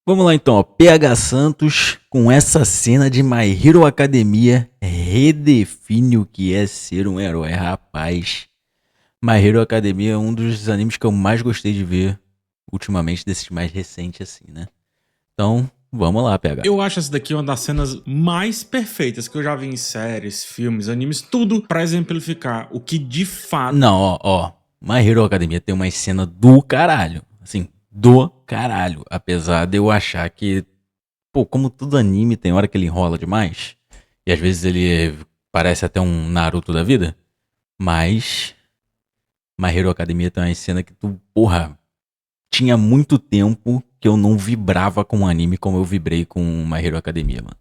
Vamos lá então, ó. PH Santos com essa cena de My Hero Academia redefine o que é ser um herói, rapaz. My Hero Academia é um dos animes que eu mais gostei de ver ultimamente, desses mais recentes assim, né? Então, vamos lá, PH. Eu acho essa daqui uma das cenas mais perfeitas que eu já vi em séries, filmes, animes, tudo pra exemplificar o que de fato... Não, ó. My Hero Academia tem uma cena do caralho. Assim, do caralho. Apesar de eu achar que, pô, como todo anime, tem hora que ele enrola demais. E às vezes ele parece até um Naruto da vida. Mas My Hero Academia tem uma cena que tu, porra, tinha muito tempo que eu não vibrava com um anime como eu vibrei com My Hero Academia, mano.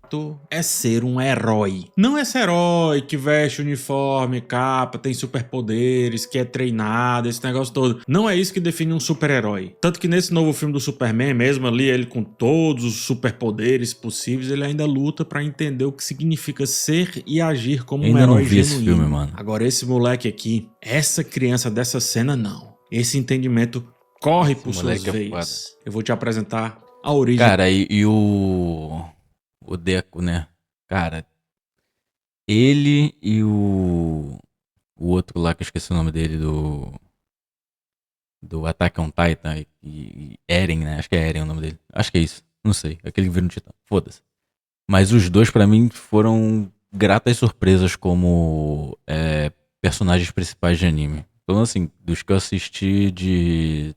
é ser um herói. Não esse herói que veste uniforme, capa, tem superpoderes, que é treinado, esse negócio todo. Não é isso que define um super-herói. Tanto que nesse novo filme do Superman, mesmo ali, ele com todos os superpoderes possíveis, ele ainda luta pra entender o que significa ser e agir como um Ainda não herói vi esse genuíno. filme, mano. Agora esse moleque aqui, essa criança dessa cena, não. Esse entendimento corre por suas moleque é veias. Eu vou te apresentar a origem. Cara, e o Deco, né? Cara, ele e o outro lá que eu esqueci o nome dele do Attack on Titan e Eren, né? Acho que é Eren o nome dele. Acho que é isso. Não sei. Aquele que vira no Titã. Foda-se. Mas os dois pra mim foram gratas surpresas como personagens principais de anime. Então assim, dos que eu assisti de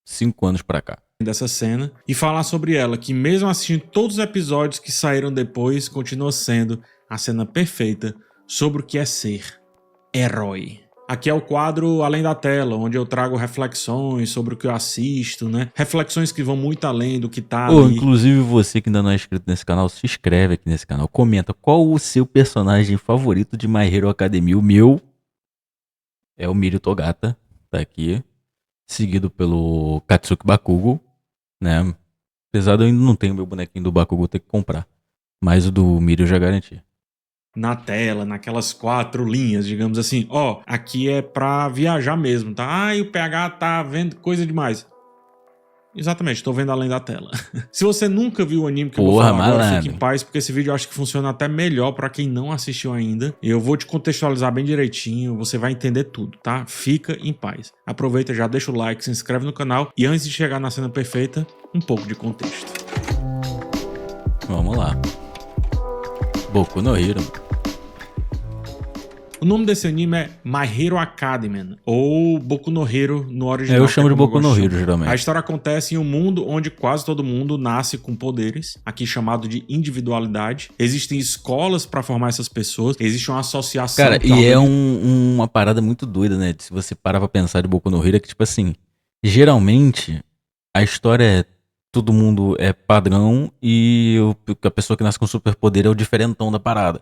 5 anos pra cá. Dessa cena e falar sobre ela, que mesmo assistindo todos os episódios que saíram depois, continua sendo a cena perfeita sobre o que é ser herói. Aqui é o quadro Além da Tela, onde eu trago reflexões sobre o que eu assisto, né? Reflexões que vão muito além do que tá ali. Inclusive você que ainda não é inscrito nesse canal, se inscreve aqui nesse canal. Comenta qual o seu personagem favorito de My Hero Academia. O meu é o Mirio Togata, tá aqui. Seguido pelo Katsuki Bakugo, né? Apesar de eu ainda não ter o meu bonequinho do Bakugo, ter que comprar. Mas o do Mirio eu já garanti. Na tela, naquelas 4 linhas, digamos assim. Ó, aqui é pra viajar mesmo, tá? E o PH tá vendo coisa demais. Exatamente, tô vendo além da tela. Se você nunca viu o anime que eu vou Porra, falar agora, malandro. fique em paz, porque esse vídeo eu acho que funciona até melhor pra quem não assistiu ainda. Eu vou te contextualizar bem direitinho, você vai entender tudo, tá? Fica em paz. Aproveita, já deixa o like, se inscreve no canal e antes de chegar na cena perfeita, um pouco de contexto. Vamos lá. Boku no Hero. O nome desse anime é My Hero Academia, ou Boku no Hero no original. Eu chamo de como eu Boku gosto no de Hero, chamar. geralmente. A história acontece em um mundo onde quase todo mundo nasce com poderes, aqui chamado de individualidade. Existem escolas pra formar essas pessoas, existe uma associação. Cara, e é uma parada muito doida, né? Se você parar pra pensar de Boku no Hero, é que tipo assim, geralmente a história é todo mundo é padrão e a pessoa que nasce com superpoder é o diferentão da parada.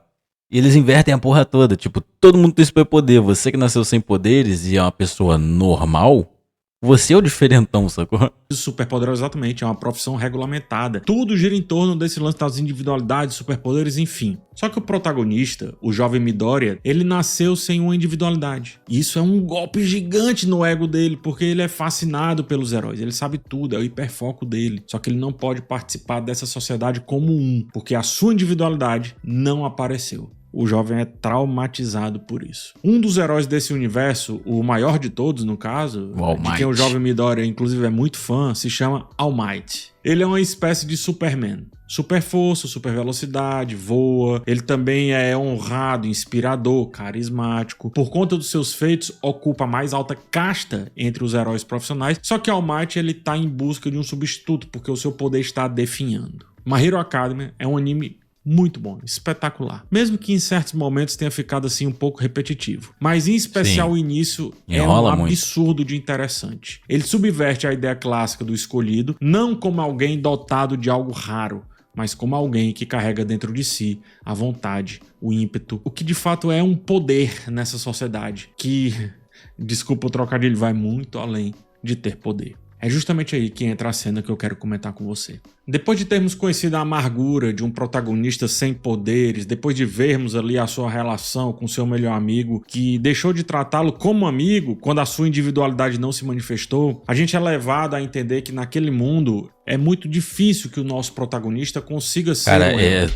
E eles invertem a porra toda, tipo, todo mundo tem superpoder. Você que nasceu sem poderes e é uma pessoa normal, você é o diferentão, sacou? Superpoderoso, exatamente, é uma profissão regulamentada. Tudo gira em torno desse lance das individualidades, superpoderes, enfim. Só que o protagonista, o jovem Midoriya, ele nasceu sem uma individualidade. E isso é um golpe gigante no ego dele, porque ele é fascinado pelos heróis, ele sabe tudo, é o hiperfoco dele. Só que ele não pode participar dessa sociedade como um, porque a sua individualidade não apareceu. O jovem é traumatizado por isso. Um dos heróis desse universo, o maior de todos no caso, de quem o jovem Midoriya inclusive é muito fã, se chama All Might. Ele é uma espécie de Superman. Super força, super velocidade, voa. Ele também é honrado, inspirador, carismático. Por conta dos seus feitos, ocupa a mais alta casta entre os heróis profissionais. Só que All Might ele tá em busca de um substituto, porque o seu poder está definhando. My Hero Academia é um anime muito bom, espetacular. Mesmo que em certos momentos tenha ficado assim um pouco repetitivo. Mas em especial o início é um absurdo de interessante. Ele subverte a ideia clássica do escolhido, não como alguém dotado de algo raro, mas como alguém que carrega dentro de si a vontade, o ímpeto, o que de fato é um poder nessa sociedade, que, desculpa o trocadilho, vai muito além de ter poder. É justamente aí que entra a cena que eu quero comentar com você. Depois de termos conhecido a amargura de um protagonista sem poderes, depois de vermos ali a sua relação com seu melhor amigo, que deixou de tratá-lo como amigo quando a sua individualidade não se manifestou, a gente é levado a entender que naquele mundo é muito difícil que o nosso protagonista consiga ser Cara, um herói.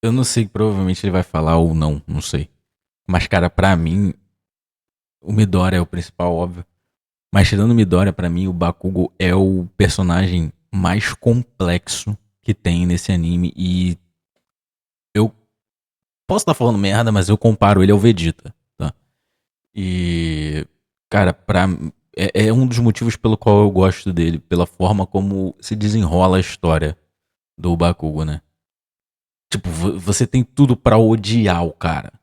eu não sei, provavelmente ele vai falar ou não, não sei. Mas, cara, pra mim, o Midoriya é o principal, óbvio. Mas tirando o Midoriya, pra mim, o Bakugo é o personagem mais complexo que tem nesse anime. E eu posso estar falando merda, mas eu comparo ele ao Vegeta, tá? E, cara, é um dos motivos pelo qual eu gosto dele, pela forma como se desenrola a história do Bakugo, né? Tipo, você tem tudo pra odiar o cara.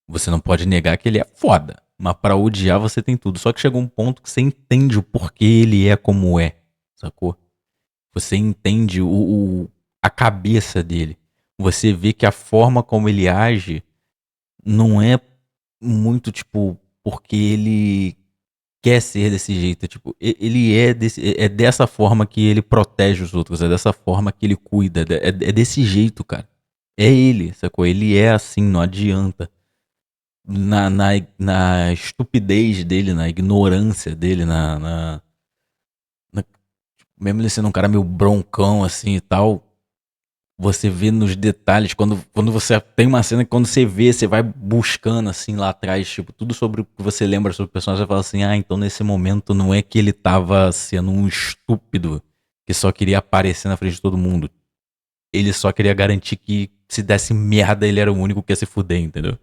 Você não pode negar que ele é foda. Mas pra odiar você tem tudo. Só que chega um ponto que você entende o porquê ele é como é. Sacou? Você entende a cabeça dele. Você vê que a forma como ele age não é muito, tipo, porque ele quer ser desse jeito. Tipo, ele é dessa forma que ele protege os outros. É dessa forma que ele cuida. É desse jeito, cara. É ele, sacou? Ele é assim, não adianta. Na estupidez dele, na ignorância dele, mesmo ele sendo um cara meio broncão assim e tal, você vê nos detalhes, quando você tem uma cena que quando você vê, você vai buscando assim lá atrás, tipo, tudo sobre o que você lembra sobre o personagem, você fala assim, então nesse momento não é que ele tava sendo um estúpido que só queria aparecer na frente de todo mundo. Ele só queria garantir que se desse merda, ele era o único que ia se fuder, entendeu?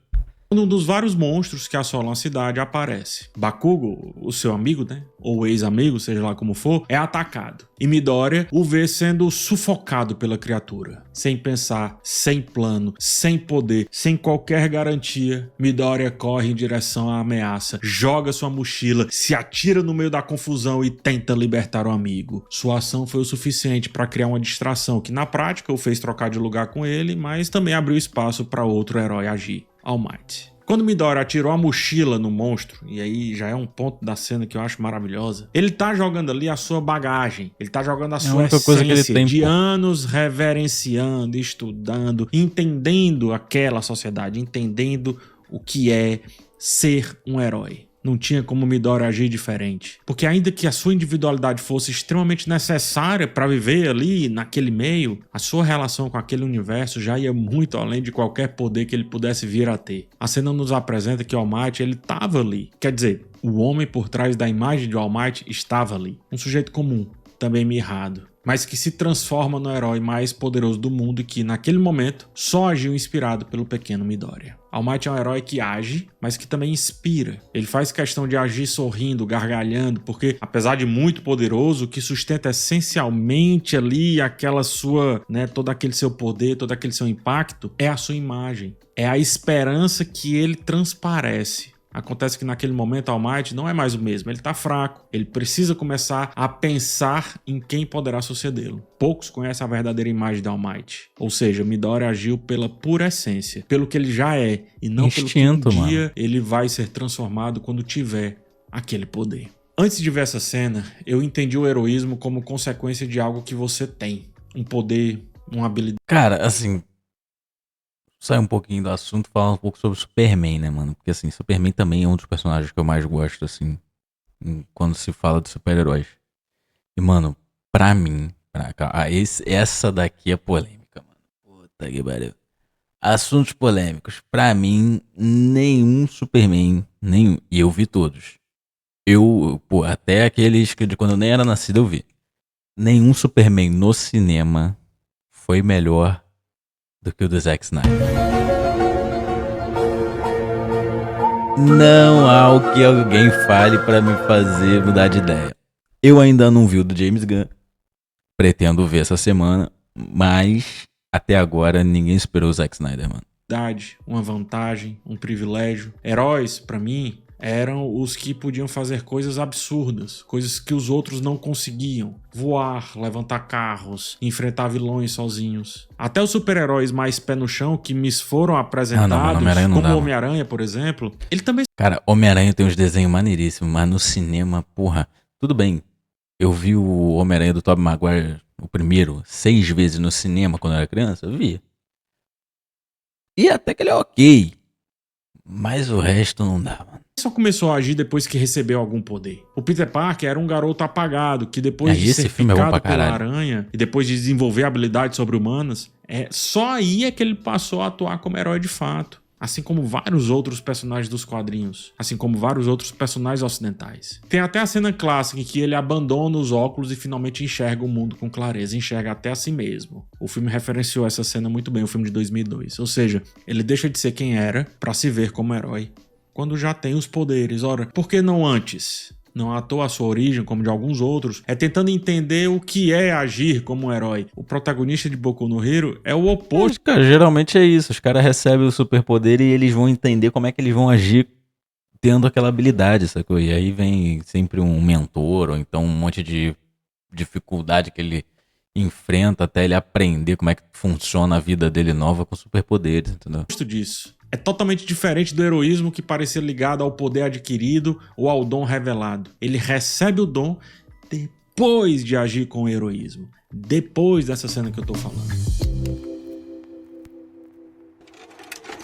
Um dos vários monstros que assolam a cidade aparece. Bakugo, o seu amigo, né? Ou ex-amigo, seja lá como for, é atacado. E Midoriya o vê sendo sufocado pela criatura. Sem pensar, sem plano, sem poder, sem qualquer garantia, Midoriya corre em direção à ameaça, joga sua mochila, se atira no meio da confusão e tenta libertar o amigo. Sua ação foi o suficiente para criar uma distração que na prática o fez trocar de lugar com ele, mas também abriu espaço para outro herói agir. All Might. Quando Midoriya atirou a mochila no monstro, e aí já é um ponto da cena que eu acho maravilhosa, ele tá jogando ali a sua bagagem, ele tá jogando a sua essência que ele tem, de anos reverenciando, estudando, entendendo aquela sociedade, entendendo o que é ser um herói. Não tinha como Midoriya agir diferente. Porque ainda que a sua individualidade fosse extremamente necessária para viver ali, naquele meio, a sua relação com aquele universo já ia muito além de qualquer poder que ele pudesse vir a ter. A cena nos apresenta que All Might, ele estava ali. Quer dizer, o homem por trás da imagem de All Might estava ali. Um sujeito comum, também mirrado, mas que se transforma no herói mais poderoso do mundo e que, naquele momento, só agiu inspirado pelo pequeno Midoriya. All Might é um herói que age, mas que também inspira. Ele faz questão de agir sorrindo, gargalhando, porque, apesar de muito poderoso, o que sustenta essencialmente ali aquela sua, todo aquele seu poder, todo aquele seu impacto, é a sua imagem. É a esperança que ele transparece. Acontece que naquele momento All Might não é mais o mesmo, ele tá fraco, ele precisa começar a pensar em quem poderá sucedê-lo. Poucos conhecem a verdadeira imagem de All Might, ou seja, Midoriya agiu pela pura essência, pelo que ele já é, e não Instinto, pelo que um dia ele vai ser transformado quando tiver aquele poder. Antes de ver essa cena, eu entendi o heroísmo como consequência de algo que você tem, um poder, uma habilidade. Cara, assim, sai um pouquinho do assunto, falar um pouco sobre Superman, né, mano? Porque, assim, Superman também é um dos personagens que eu mais gosto, assim, quando se fala de super-heróis. E, mano, pra mim, essa daqui é polêmica, mano. Puta que pariu. Assuntos polêmicos. Pra mim, nenhum Superman, nenhum. E eu vi todos. Até aqueles que de quando eu nem era nascido eu vi. Nenhum Superman no cinema foi melhor do que o do Zack Snyder. Não há o que alguém fale pra me fazer mudar de ideia. Eu ainda não vi o do James Gunn. Pretendo ver essa semana, mas até agora ninguém esperou o Zack Snyder, mano. Uma vantagem, um privilégio. Heróis, pra mim, eram os que podiam fazer coisas absurdas, coisas que os outros não conseguiam. Voar, levantar carros, enfrentar vilões sozinhos. Até os super-heróis mais pé no chão que me foram apresentados, como o Homem-Aranha, por exemplo, ele também... Cara, Homem-Aranha tem uns desenhos maneiríssimos, mas no cinema, porra, tudo bem. Eu vi o Homem-Aranha do Tobey Maguire, o primeiro, 6 vezes no cinema quando eu era criança, eu vi. E até que ele é ok, mas o resto não dá, mano. Só começou a agir depois que recebeu algum poder. O Peter Parker era um garoto apagado que depois de Esse ser filme é bom pra picado pela caralho. aranha e depois de desenvolver habilidades sobre-humanas, só aí é que ele passou a atuar como herói de fato. Assim como vários outros personagens dos quadrinhos, assim como vários outros personagens ocidentais. Tem até a cena clássica em que ele abandona os óculos e finalmente enxerga o mundo com clareza, enxerga até a si mesmo. O filme referenciou essa cena muito bem, o filme de 2002. Ou seja, ele deixa de ser quem era para se ver como herói, quando já tem os poderes. Ora, por que não antes? Não à toa a sua origem, como de alguns outros, é tentando entender o que é agir como um herói. O protagonista de Boku no Hero é o oposto. Mas, cara, geralmente é isso. Os caras recebem o superpoder e eles vão entender como é que eles vão agir tendo aquela habilidade, sacou? E aí vem sempre um mentor, ou então um monte de dificuldade que ele enfrenta até ele aprender como é que funciona a vida dele nova com superpoderes, entendeu? Disso. É totalmente diferente do heroísmo que parecia ligado ao poder adquirido ou ao dom revelado. Ele recebe o dom depois de agir com o heroísmo. Depois dessa cena que eu tô falando.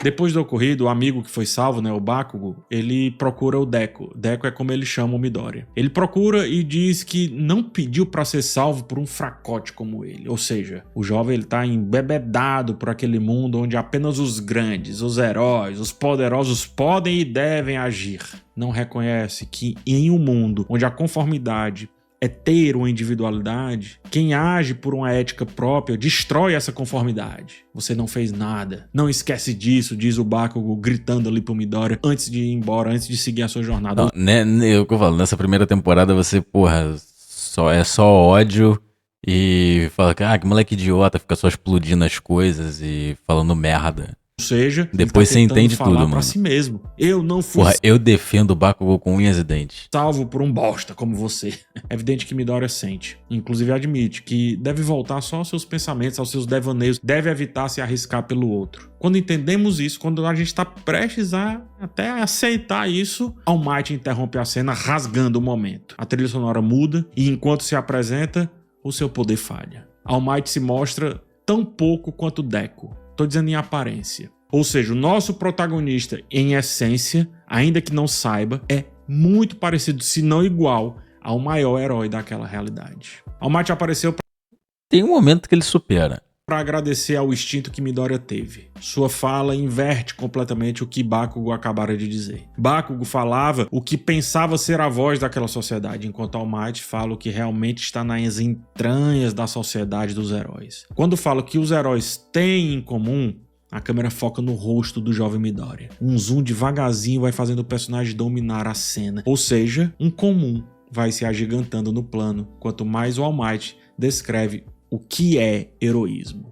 Depois do ocorrido, o amigo que foi salvo, o Bakugo, ele procura o Deco. Deco é como ele chama o Midoriya. Ele procura e diz que não pediu para ser salvo por um fracote como ele. Ou seja, o jovem ele tá embebedado por aquele mundo onde apenas os grandes, os heróis, os poderosos podem e devem agir. Não reconhece que em um mundo onde a conformidade é ter uma individualidade, quem age por uma ética própria destrói essa conformidade. Você não fez nada. Não esquece disso, diz o Bakugo gritando ali pro Midoriya antes de ir embora, antes de seguir a sua jornada. Não, né, eu que eu falo, nessa primeira temporada você, porra, é só ódio e fala que, que moleque idiota, fica só explodindo as coisas e falando merda. Ou seja, depois ele tá você entende falar tudo, pra mano. si mesmo. Eu não fui Porra, eu defendo o Bakugo com unhas e dentes. salvo por um bosta como você. É evidente que Midoriya sente. Inclusive admite que deve voltar só aos seus pensamentos, aos seus devaneios, deve evitar se arriscar pelo outro. Quando entendemos isso, quando a gente tá prestes a até aceitar isso, All Might interrompe a cena rasgando o momento. A trilha sonora muda e enquanto se apresenta, o seu poder falha. All Might se mostra tão pouco quanto Deco. Tô dizendo em aparência. Ou seja, o nosso protagonista, em essência, ainda que não saiba, é muito parecido, se não igual, ao maior herói daquela realidade. All Might apareceu Tem um momento que ele supera. para agradecer ao instinto que Midoriya teve. Sua fala inverte completamente o que Bakugo acabara de dizer. Bakugo falava o que pensava ser a voz daquela sociedade, enquanto All Might fala o que realmente está nas entranhas da sociedade dos heróis. Quando fala que os heróis têm em comum, a câmera foca no rosto do jovem Midoriya. Um zoom devagarzinho vai fazendo o personagem dominar a cena. Ou seja, um comum vai se agigantando no plano, quanto mais o All Might descreve o que é heroísmo.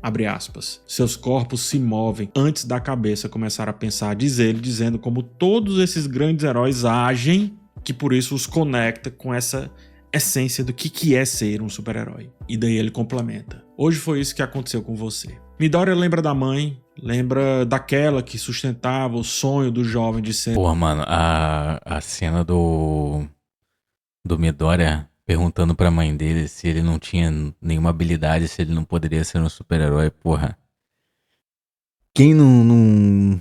Abre aspas. Seus corpos se movem antes da cabeça começar a pensar, diz ele, dizendo como todos esses grandes heróis agem, que por isso os conecta com essa essência do que é ser um super-herói. E daí ele complementa. Hoje foi isso que aconteceu com você. Midoriya lembra da mãe, lembra daquela que sustentava o sonho do jovem de ser... Porra, mano, a cena do Midoriya perguntando pra mãe dele se ele não tinha nenhuma habilidade, se ele não poderia ser um super-herói, porra. Quem não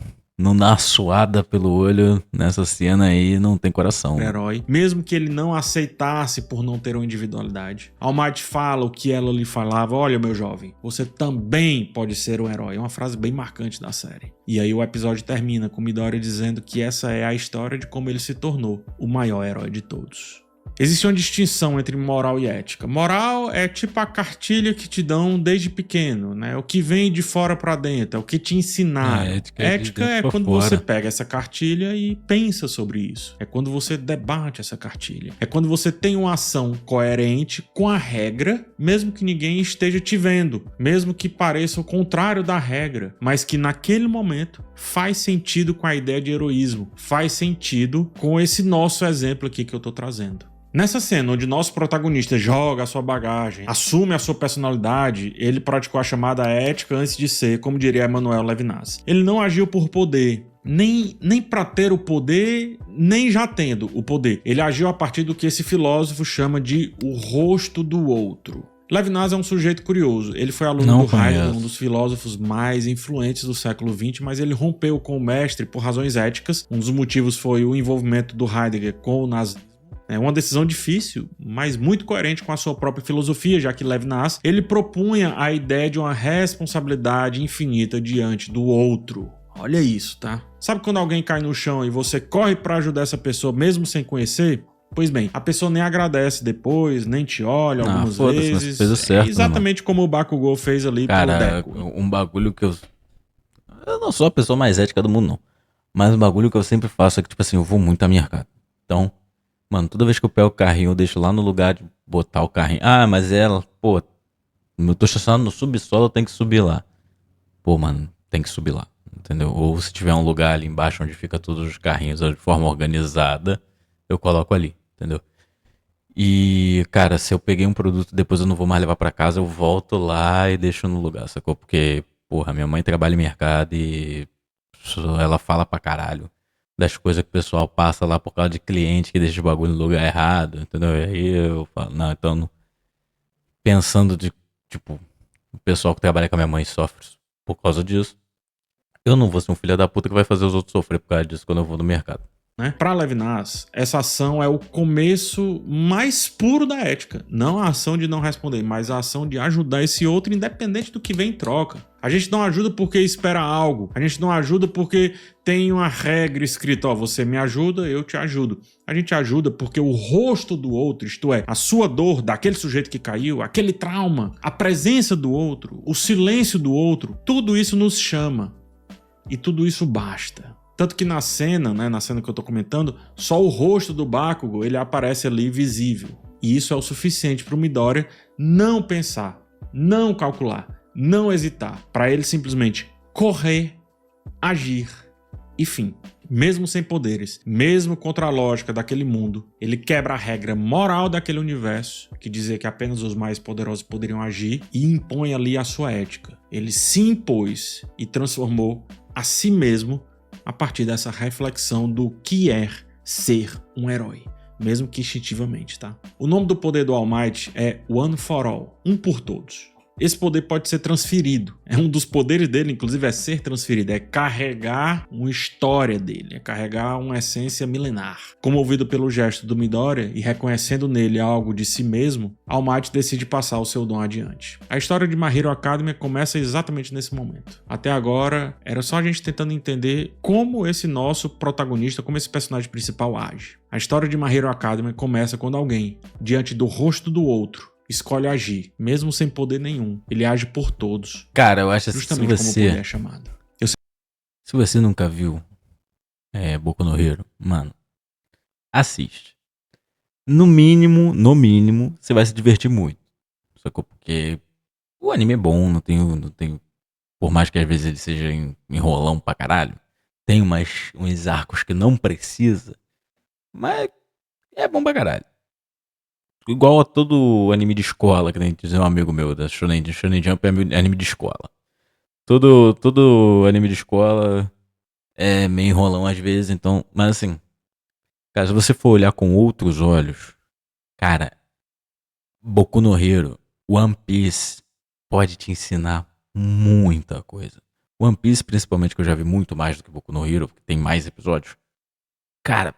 dá uma suada pelo olho nessa cena aí não tem coração. Herói, mesmo que ele não aceitasse por não ter uma individualidade. All Might fala o que ela lhe falava: olha, meu jovem, você também pode ser um herói. É uma frase bem marcante da série. E aí o episódio termina com Midoriya dizendo que essa é a história de como ele se tornou o maior herói de todos. Existe uma distinção entre moral e ética. Moral é tipo a cartilha que te dão desde pequeno, né? O que vem de fora pra dentro, é o que te ensinaram. Ética é quando você pega essa cartilha e pensa sobre isso. É quando você debate essa cartilha. É quando você tem uma ação coerente com a regra, mesmo que ninguém esteja te vendo, mesmo que pareça o contrário da regra, mas que naquele momento faz sentido com a ideia de heroísmo, faz sentido com esse nosso exemplo aqui que eu tô trazendo. Nessa cena, onde nosso protagonista joga a sua bagagem, assume a sua personalidade, ele praticou a chamada ética antes de ser, como diria Emmanuel Levinas. Ele não agiu por poder, Nem para ter o poder, nem já tendo o poder. Ele agiu a partir do que esse filósofo chama de o rosto do outro. Levinas é um sujeito curioso. Ele foi aluno do Heidegger, um dos filósofos mais influentes do século XX, mas ele rompeu com o mestre por razões éticas. Um dos motivos foi o envolvimento do Heidegger com o nazismo. É uma decisão difícil, mas muito coerente com a sua própria filosofia, já que Levinas, ele propunha a ideia de uma responsabilidade infinita diante do outro. Olha isso, tá? Sabe quando alguém cai no chão e você corre para ajudar essa pessoa mesmo sem conhecer? Pois bem, a pessoa nem agradece depois, nem te olha algumas vezes. Fez o certo, exatamente como o Bakugou fez ali pelo Deco. Um bagulho que eu não sou a pessoa mais ética do mundo, não. Mas um bagulho que eu sempre faço é que, tipo assim, eu vou muito a mercado. Então, mano, toda vez que eu pego o carrinho, eu deixo lá no lugar de botar o carrinho. Ah, mas ela, pô, eu tô estacionado no subsolo, eu tenho que subir lá. Pô, mano, tem que subir lá, entendeu? Ou se tiver um lugar ali embaixo onde fica todos os carrinhos de forma organizada, eu coloco ali, entendeu? E, cara, se eu peguei um produto depois eu não vou mais levar pra casa, eu volto lá e deixo no lugar, sacou? Porque, porra, minha mãe trabalha em mercado e ela fala pra caralho das coisas que o pessoal passa lá por causa de cliente que deixa o bagulho no lugar errado, entendeu? E aí eu falo, não, então, pensando de, tipo, o pessoal que trabalha com a minha mãe sofre por causa disso, eu não vou ser um filho da puta que vai fazer os outros sofrer por causa disso quando eu vou no mercado. Para Levinas, essa ação é o começo mais puro da ética. Não a ação de não responder, mas a ação de ajudar esse outro independente do que vem em troca. A gente não ajuda porque espera algo. A gente não ajuda porque tem uma regra escrita, ó, você me ajuda, eu te ajudo. A gente ajuda porque o rosto do outro, isto é, a sua dor daquele sujeito que caiu, aquele trauma, a presença do outro, o silêncio do outro, tudo isso nos chama. E tudo isso basta. Tanto que na cena que eu tô comentando, só o rosto do Bakugou ele aparece ali visível. E isso é o suficiente para o Midoriya não pensar, não calcular, não hesitar. Para ele simplesmente correr, agir e fim. Mesmo sem poderes, mesmo contra a lógica daquele mundo, ele quebra a regra moral daquele universo, que dizia que apenas os mais poderosos poderiam agir, e impõe ali a sua ética. Ele se impôs e transformou a si mesmo a partir dessa reflexão do que é ser um herói, mesmo que instintivamente, tá? O nome do poder do All Might é One for All, um por todos. Esse poder pode ser transferido. É um dos poderes dele, inclusive, é ser transferido, é carregar uma história dele, é carregar uma essência milenar. Comovido pelo gesto do Midoriya e reconhecendo nele algo de si mesmo, All Might decide passar o seu dom adiante. A história de My Hero Academia começa exatamente nesse momento. Até agora, era só a gente tentando entender como esse nosso protagonista, como esse personagem principal age. A história de My Hero Academia começa quando alguém, diante do rosto do outro, escolhe agir, mesmo sem poder nenhum. Ele age por todos. Cara, eu acho justamente assim, como o poder é chamado. Se você nunca viu Boku no Hero, mano, assiste. No mínimo, você vai se divertir muito. Sacou? Porque o anime é bom, não tem. Por mais que às vezes ele seja enrolão pra caralho, tem uns arcos que não precisa, mas é bom pra caralho. Igual a todo anime de escola, que nem dizer um amigo meu da Shonen Jump é anime de escola. Todo anime de escola é meio enrolão às vezes, então. Mas assim, cara, se você for olhar com outros olhos, cara, Boku no Hero, One Piece pode te ensinar muita coisa. One Piece, principalmente, que eu já vi muito mais do que Boku no Hero, porque tem mais episódios. Cara,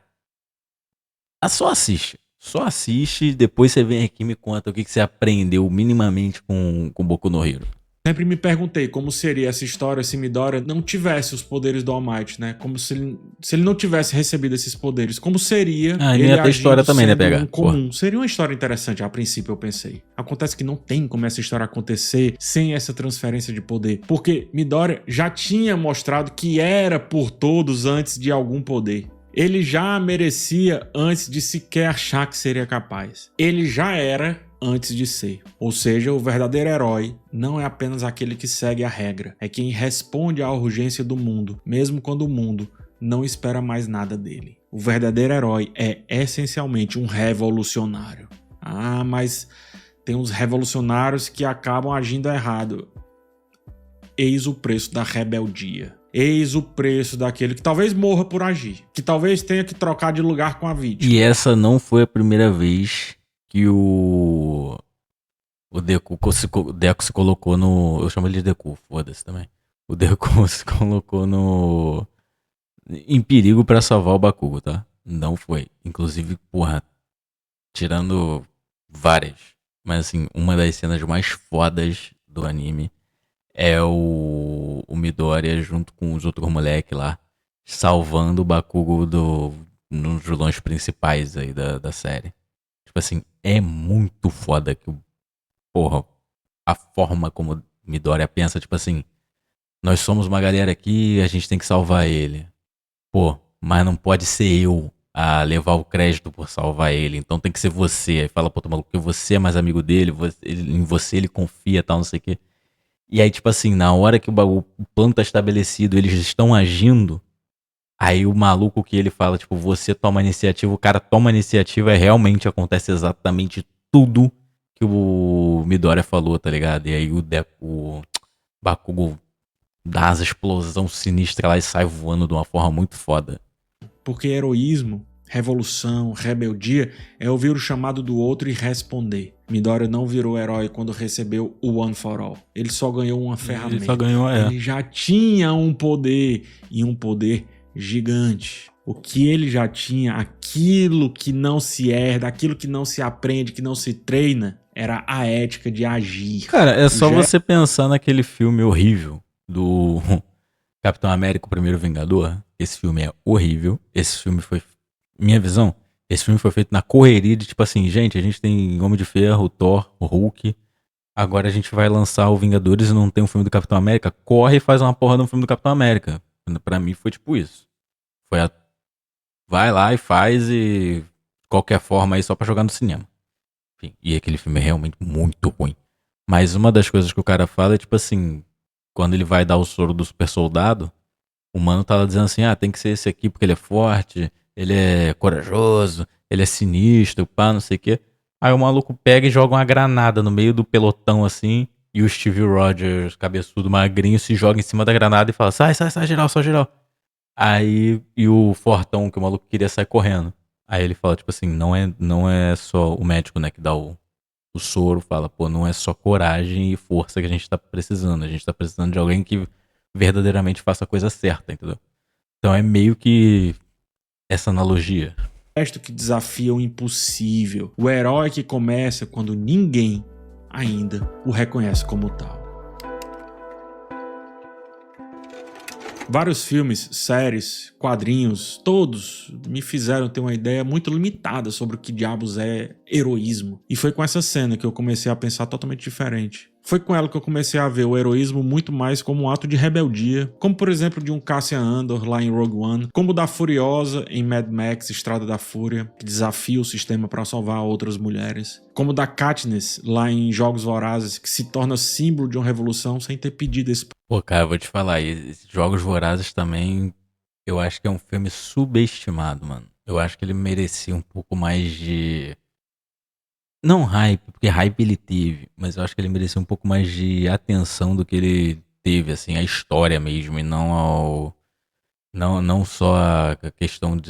só assiste. Só assiste, depois você vem aqui e me conta o que você aprendeu minimamente com Boku no Hero. Sempre me perguntei como seria essa história se Midoriya não tivesse os poderes do All Might, né? Como se ele não tivesse recebido esses poderes. Como seria ele ia ter história também, né, pegar? Um comum. Seria uma história interessante, a princípio eu pensei. Acontece que não tem como essa história acontecer sem essa transferência de poder. Porque Midoriya já tinha mostrado que era por todos antes de algum poder. Ele já merecia antes de sequer achar que seria capaz. Ele já era antes de ser. Ou seja, o verdadeiro herói não é apenas aquele que segue a regra, é quem responde à urgência do mundo, mesmo quando o mundo não espera mais nada dele. O verdadeiro herói é essencialmente um revolucionário. Ah, mas tem uns revolucionários que acabam agindo errado. Eis o preço da rebeldia. Eis o preço daquele que talvez morra por agir, que talvez tenha que trocar de lugar com a vítima. E essa não foi a primeira vez que o Deco se colocou no... Eu chamo ele de Deku, foda-se também. O Deku se colocou em perigo pra salvar o Bakugo, tá? Não foi. Inclusive, porra, tirando várias. Mas assim, uma das cenas mais fodas do anime é o Midoriya junto com os outros moleques lá, salvando o Bakugo nos vilões principais aí da série. Tipo assim, é muito foda que, porra, a forma como Midoriya pensa, tipo assim, nós somos uma galera aqui, a gente tem que salvar ele. Pô, mas não pode ser eu a levar o crédito por salvar ele, então tem que ser você. Aí fala, pô, tô maluco, porque você é mais amigo dele, em você ele confia, tal, não sei o quê. E aí, tipo assim, na hora que o plano tá estabelecido, eles estão agindo, aí o maluco que ele fala, tipo, você toma a iniciativa, o cara toma a iniciativa e realmente acontece exatamente tudo que o Midoriya falou, tá ligado? E aí o Bakugo dá asa explosão sinistra lá e sai voando de uma forma muito foda. Porque heroísmo, revolução, rebeldia é ouvir o chamado do outro e responder. Midoriya não virou herói quando recebeu o One for All. Ele só ganhou uma ferramenta. Ele só ganhou, Ele já tinha um poder, e um poder gigante. O que ele já tinha, aquilo que não se herda, aquilo que não se aprende, que não se treina, era a ética de agir. Cara, é só você pensar naquele filme horrível do Capitão América, o Primeiro Vingador. Esse filme é horrível. Esse filme foi... Minha visão, esse filme foi feito na correria de tipo assim, gente, a gente tem Homem de Ferro, o Thor, o Hulk. Agora a gente vai lançar o Vingadores e não tem um filme do Capitão América. Corre e faz uma porra de um filme do Capitão América. Pra mim foi tipo isso. Vai lá e faz e... Qualquer forma aí só pra jogar no cinema. Enfim, e aquele filme é realmente muito ruim. Mas uma das coisas que o cara fala é tipo assim... Quando ele vai dar o soro do super soldado, o mano tá lá dizendo assim, tem que ser esse aqui porque ele é forte, ele é corajoso, ele é sinistro, pá, não sei o quê. Aí o maluco pega e joga uma granada no meio do pelotão assim, e o Steve Rogers, cabeçudo, magrinho, se joga em cima da granada e fala, sai, geral, só geral. Aí, e o fortão, que o maluco queria sair correndo. Aí ele fala, tipo assim, não é só o médico, né, que dá o soro, fala, pô, não é só coragem e força que a gente tá precisando. A gente tá precisando de alguém que verdadeiramente faça a coisa certa, entendeu? Então é meio que essa analogia. O gesto que desafia o impossível. O herói que começa quando ninguém ainda o reconhece como tal. Vários filmes, séries, quadrinhos, todos me fizeram ter uma ideia muito limitada sobre o que diabos é heroísmo. E foi com essa cena que eu comecei a pensar totalmente diferente. Foi com ela que eu comecei a ver o heroísmo muito mais como um ato de rebeldia, como por exemplo de um Cassian Andor lá em Rogue One, como da Furiosa em Mad Max Estrada da Fúria, que desafia o sistema para salvar outras mulheres, como da Katniss lá em Jogos Vorazes, que se torna símbolo de uma revolução sem ter pedido esse... Pô, cara, eu vou te falar, Jogos Vorazes também, eu acho que é um filme subestimado, mano. Eu acho que ele merecia um pouco mais de... Não hype, porque hype ele teve, mas eu acho que ele merecia um pouco mais de atenção do que ele teve, assim, a história mesmo, e não só a questão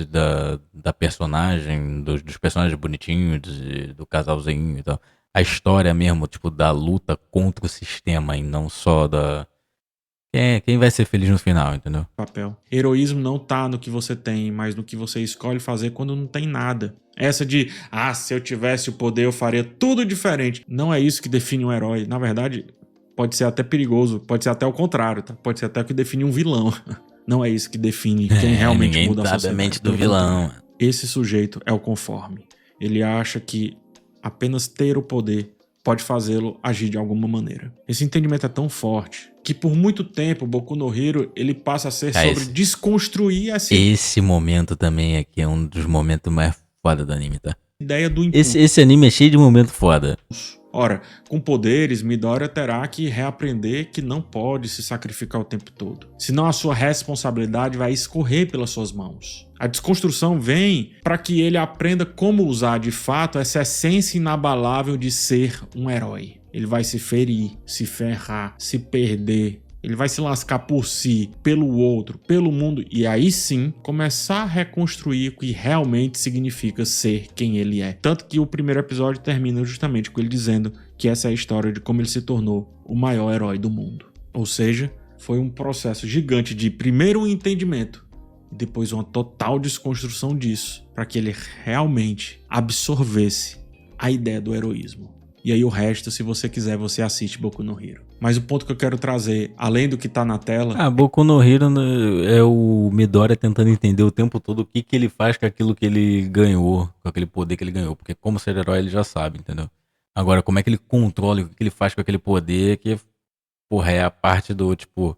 da personagem, dos personagens bonitinhos, do casalzinho e tal. A história mesmo, tipo, da luta contra o sistema e não só da... Quem vai ser feliz no final, entendeu? Papel. Heroísmo não tá no que você tem, mas no que você escolhe fazer quando não tem nada. Essa de, se eu tivesse o poder eu faria tudo diferente. Não é isso que define um herói. Na verdade, pode ser até perigoso, pode ser até o contrário, tá? Pode ser até o que define um vilão. Não é isso que define quem realmente muda a sociedade. Ninguém sabe a mente do vilão. Esse sujeito é o conforme. Ele acha que apenas ter o poder pode fazê-lo agir de alguma maneira. Esse entendimento é tão forte que por muito tempo Boku no Hero ele passa a ser sobre desconstruir essa Esse momento também aqui é um dos momentos mais foda do anime, tá? Ideia do impulso. Esse anime é cheio de momento foda. Ora, com poderes, Midoriya terá que reaprender que não pode se sacrificar o tempo todo. Senão a sua responsabilidade vai escorrer pelas suas mãos. A desconstrução vem para que ele aprenda como usar de fato essa essência inabalável de ser um herói. Ele vai se ferir, se ferrar, se perder, Ele vai se lascar por si, pelo outro, pelo mundo, e aí sim começar a reconstruir o que realmente significa ser quem ele é. Tanto que o primeiro episódio termina justamente com ele dizendo que essa é a história de como ele se tornou o maior herói do mundo. Ou seja, foi um processo gigante de primeiro um entendimento e depois uma total desconstrução disso, para que ele realmente absorvesse a ideia do heroísmo. E aí o resto, se você quiser, você assiste Boku no Hero. Mas o ponto que eu quero trazer, além do que tá na tela... Boku no Hero é o Midoriya tentando entender o tempo todo o que ele faz com aquilo que ele ganhou, com aquele poder que ele ganhou. Porque como ser herói ele já sabe, entendeu? Agora, como é que ele controla, o que ele faz com aquele poder, que, porra, é a parte do, tipo...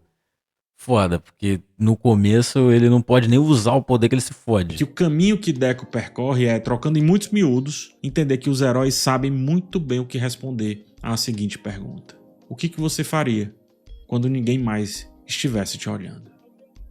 Foda, porque no começo ele não pode nem usar o poder que ele se fode. Que o caminho que Deco percorre é, trocando em muitos miúdos, entender que os heróis sabem muito bem o que responder à seguinte pergunta. O que você faria quando ninguém mais estivesse te olhando?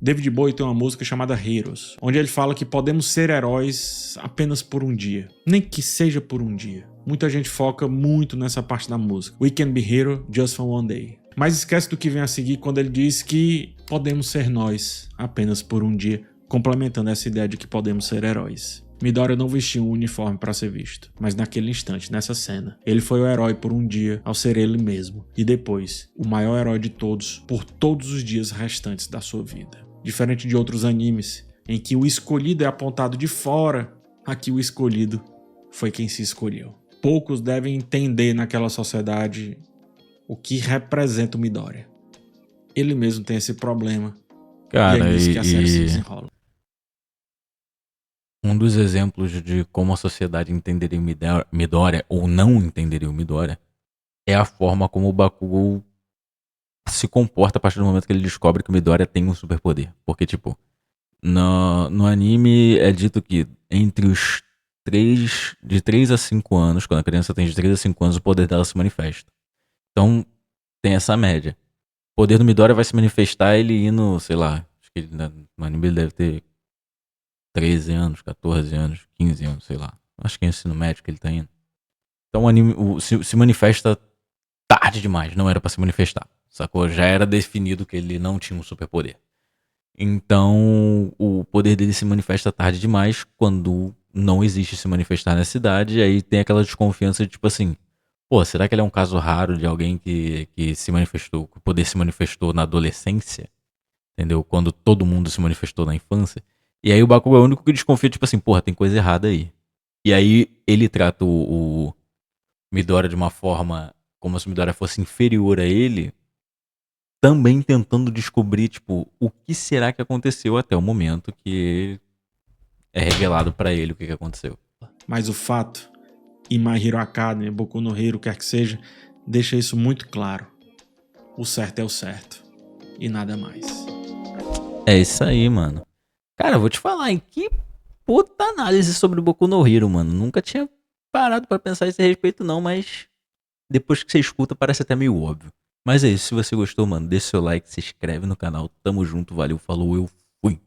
David Bowie tem uma música chamada Heroes, onde ele fala que podemos ser heróis apenas por um dia, nem que seja por um dia. Muita gente foca muito nessa parte da música. We can be hero just for one day. Mas esquece do que vem a seguir quando ele diz que podemos ser nós apenas por um dia, complementando essa ideia de que podemos ser heróis. Midoriya não vestiu um uniforme para ser visto, mas naquele instante, nessa cena, ele foi o herói por um dia ao ser ele mesmo, e depois, o maior herói de todos por todos os dias restantes da sua vida. Diferente de outros animes, em que o escolhido é apontado de fora, aqui o escolhido foi quem se escolheu. Poucos devem entender naquela sociedade o que representa o Midoriya. Ele mesmo tem esse problema. Cara, e é nisso que a série se desenrola. Um dos exemplos de como a sociedade entenderia o Midoriya ou não entenderia o Midoriya é a forma como o Bakugou se comporta a partir do momento que ele descobre que o Midoriya tem um superpoder. Porque, tipo, no anime é dito que entre os de 3 a 5 anos, quando a criança tem de 3 a 5 anos, o poder dela se manifesta. Então, tem essa média. O poder do Midoriya vai se manifestar ele indo, sei lá, acho que no anime ele deve ter 13 anos, 14 anos, 15 anos, sei lá. Acho que é ensino médio que ele tá indo. Então o anime se manifesta tarde demais, não era pra se manifestar, sacou? Já era definido que ele não tinha um superpoder. Então o poder dele se manifesta tarde demais quando não existe se manifestar nessa idade, e aí tem aquela desconfiança de tipo assim, pô, será que ele é um caso raro de alguém que se manifestou, que o poder se manifestou na adolescência? Entendeu? Quando todo mundo se manifestou na infância. E aí o Bakugou é o único que desconfia, tipo assim, porra, tem coisa errada aí. E aí ele trata o Midoriya de uma forma como se o Midoriya fosse inferior a ele, também tentando descobrir, tipo, o que será que aconteceu até o momento que é revelado pra ele o que aconteceu. Mas o fato, em My Hero Academia, Boku no Hero, quer que seja, deixa isso muito claro. O certo é o certo. E nada mais. É isso aí, mano. Cara, eu vou te falar, hein? Que puta análise sobre o Boku no Hero, mano. Nunca tinha parado pra pensar a esse respeito, não, mas depois que você escuta, parece até meio óbvio. Mas é isso, se você gostou, mano, deixa seu like, se inscreve no canal. Tamo junto, valeu, falou, eu fui.